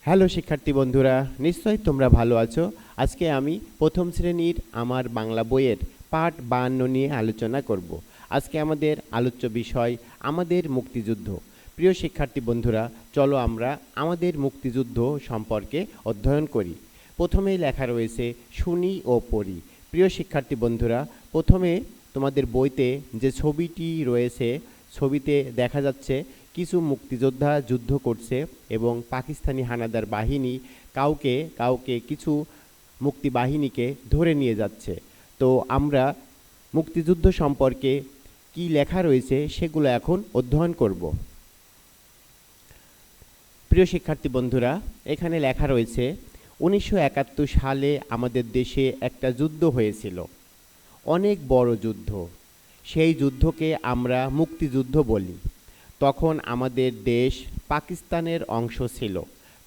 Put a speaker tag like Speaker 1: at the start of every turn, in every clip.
Speaker 1: Hello শিক্ষার্থী বন্ধুরা, নিশ্চয়ই তোমরা ভালো আছো। আজকে আমি প্রথম শ্রেণীর আমার বাংলা বইয়ের পাঠ 52 নিয়ে আলোচনা করব। আজকে আমাদের আলোচ্য বিষয় আমাদের মুক্তিযুদ্ধ। প্রিয় শিক্ষার্থী বন্ধুরা, চলো আমরা আমাদের মুক্তিযুদ্ধ সম্পর্কে অধ্যয়ন করি। প্রথমেই লেখা রয়েছে শুনি ও পড়ি। প্রিয় শিক্ষার্থী বন্ধুরা, প্রথমে তোমাদের বইতে যে ছবিটি রয়েছে, ছবিতে দেখা যাচ্ছে কিছু মুক্তিযোদ্ধা যুদ্ধ করছে এবং পাকিস্তানি হানাদার বাহিনী কাউকে কিছু মুক্তি বাহিনীকে ধরে নিয়ে যাচ্ছে। তো আমরা মুক্তিযুদ্ধ সম্পর্কে কি লেখা রয়েছে সেগুলো এখন অধ্যয়ন করব। প্রিয় শিক্ষার্থী বন্ধুরা, এখানে লেখা রয়েছে 1971 সালে আমাদের দেশে একটা যুদ্ধ হয়েছিল, অনেক বড় যুদ্ধ। সেই যুদ্ধকে আমরা মুক্তিযুদ্ধ বলি। তখন আমাদের দেশ পাকিস্তানের অংশ ছিল।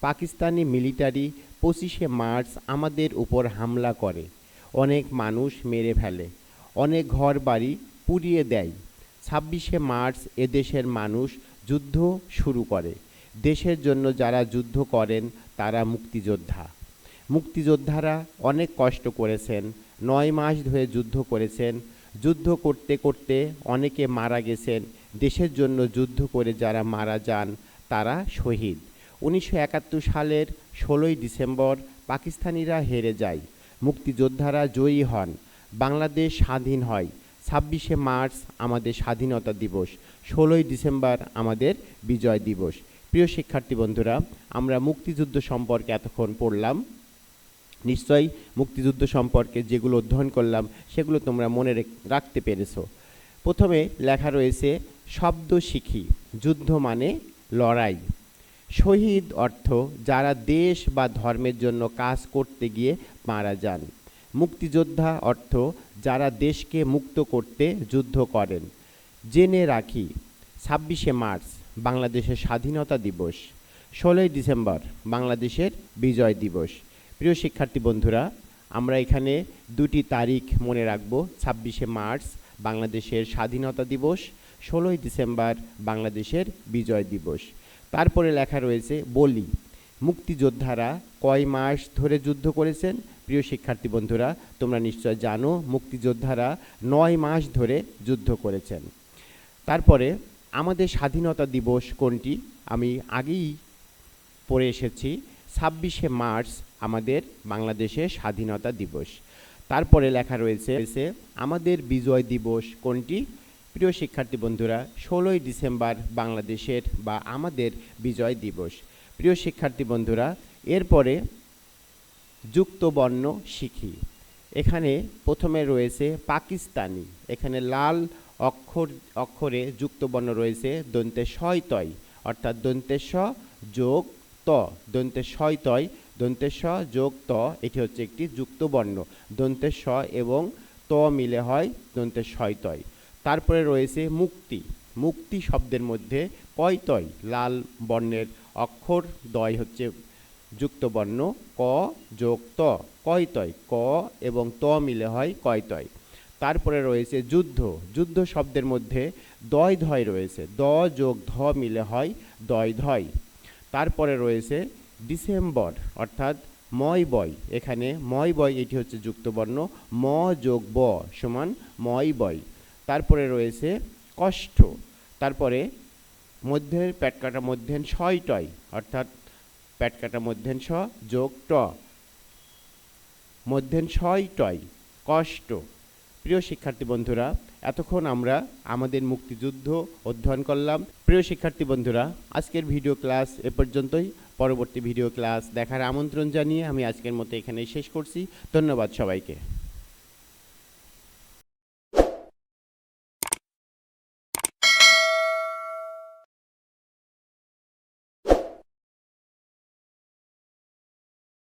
Speaker 1: পাকিস্তানি মিলিটারি 25শে মার্চ আমাদের উপর হামলা করে, অনেক মানুষ মেরে ফেলে, অনেক ঘর বাড়ি পুড়িয়ে দেয়। 26শে মার্চ এদেশের মানুষ যুদ্ধ শুরু করে। দেশের জন্য যারা যুদ্ধ করেন তারা মুক্তিযোদ্ধা। মুক্তিযোদ্ধারা অনেক কষ্ট করেছেন, 9 মাস ধরে যুদ্ধ করেছেন। যুদ্ধ করতে করতে অনেকে মারা গেছেন। দেশের জন্য যুদ্ধ করে যারা মারা যান তারা শহীদ। 1971 সালের 16ই ডিসেম্বর পাকিস্তানিরা হেরে যায়, মুক্তিযোদ্ধারা জয়ী হন, বাংলাদেশ স্বাধীন হয়। 26শে মার্চ আমাদের স্বাধীনতা দিবস, 16ই ডিসেম্বর আমাদের বিজয় দিবস। প্রিয় শিক্ষার্থী বন্ধুরা, আমরা মুক্তিযুদ্ধ সম্পর্কে এতক্ষণ পড়লাম। নিশ্চয়ই মুক্তিযুদ্ধ সম্পর্কে যেগুলো অধ্যয়ন করলাম সেগুলো তোমরা মনে রাখতে পেরেছো। প্রথমে লেখা রয়েছে শব্দ শিখি। যুদ্ধ মানে লড়াই। শহীদ অর্থ যারা দেশ বা ধর্মের জন্য কাজ করতে গিয়ে মারা যান। মুক্তিযোদ্ধা অর্থ যারা দেশকে মুক্ত করতে যুদ্ধ করেন। জেনে রাখি 26শে মার্চ বাংলাদেশের স্বাধীনতা দিবস, 16ই ডিসেম্বর বাংলাদেশের বিজয় দিবস। প্রিয় শিক্ষার্থী বন্ধুরা, আমরা এখানে দুটি তারিখ মনে রাখব, 26শে মার্চ বাংলাদেশের স্বাধীনতা দিবস, 16ই ডিসেম্বর বাংলাদেশের বিজয় দিবস। তারপরে লেখা রয়েছে বলি। মুক্তিযোদ্ধারা কয় মাস ধরে যুদ্ধ করেছেন? প্রিয় শিক্ষার্থী বন্ধুরা, তোমরা নিশ্চয় জানো মুক্তিযোদ্ধারা 9 মাস ধরে যুদ্ধ করেছেন। তারপরে আমাদের স্বাধীনতা দিবস কোনটি? আমি আগেই পড়ে এসেছি, 26শে মার্চ আমাদের বাংলাদেশের স্বাধীনতা দিবস। তারপরে লেখা রয়েছে আমাদের বিজয় দিবস কোনটি? প্রিয় শিক্ষার্থী বন্ধুরা, 16ই ডিসেম্বর বাংলাদেশের বা আমাদের বিজয় দিবস। প্রিয় শিক্ষার্থী বন্ধুরা, এরপরে যুক্ত বর্ণ শিখি। এখানে প্রথমে রয়েছে পাকিস্তানি। এখানে লাল অক্ষরে যুক্ত বর্ণ রয়েছে দন্তে শয়তয়, অর্থাৎ দন্তে স যোগ ত, দন্তে শয়তয় দন্তে স যোগ ত, এটি হচ্ছে একটি যুক্ত বর্ণ। দন্তে স এবং ত মিলে হয় দন্তে শয়তয়। তারপরে রয়েছে মুক্তি। মুক্তি শব্দের মধ্যে কয়তয়, লাল বর্ণের অক্ষর দয় হচ্ছে যুক্ত বর্ণ, ক যোগ ত, কয়তয়, ক এবং ত মিলে হয় কয়তয়। তারপরে রয়েছে যুদ্ধ। যুদ্ধ শব্দের মধ্যে দয় ধয় রয়েছে, দ যোগ ধ মিলে হয় দয় ধয়। তারপরে রয়েছে ডিসেম্বর, অর্থাৎ ময় বয়। এখানে ময় বয় এটি হচ্ছে যুক্ত বর্ণ, ম যোগ ব সমান ময় বয়। তারপরে রয়েছে কষ্ট। তারপরে মধ্যের প্যাটকাটা মধ্যেন ছয়টয়, অর্থাৎ প্যাটকাটা মধ্যেন স যোগ ট, মধ্যেন ছয়টয়, কষ্ট। প্রিয় শিক্ষার্থী বন্ধুরা, এতক্ষণ আমরা আমাদের মুক্তিযুদ্ধ অধ্যয়ন করলাম। প্রিয় শিক্ষার্থী বন্ধুরা, আজকের ভিডিও ক্লাস এ পর্যন্তই। পরবর্তী ভিডিও ক্লাস দেখার আমন্ত্রণ জানিয়ে আমি আজকের মতো এখানেই শেষ করছি। ধন্যবাদ সবাইকে।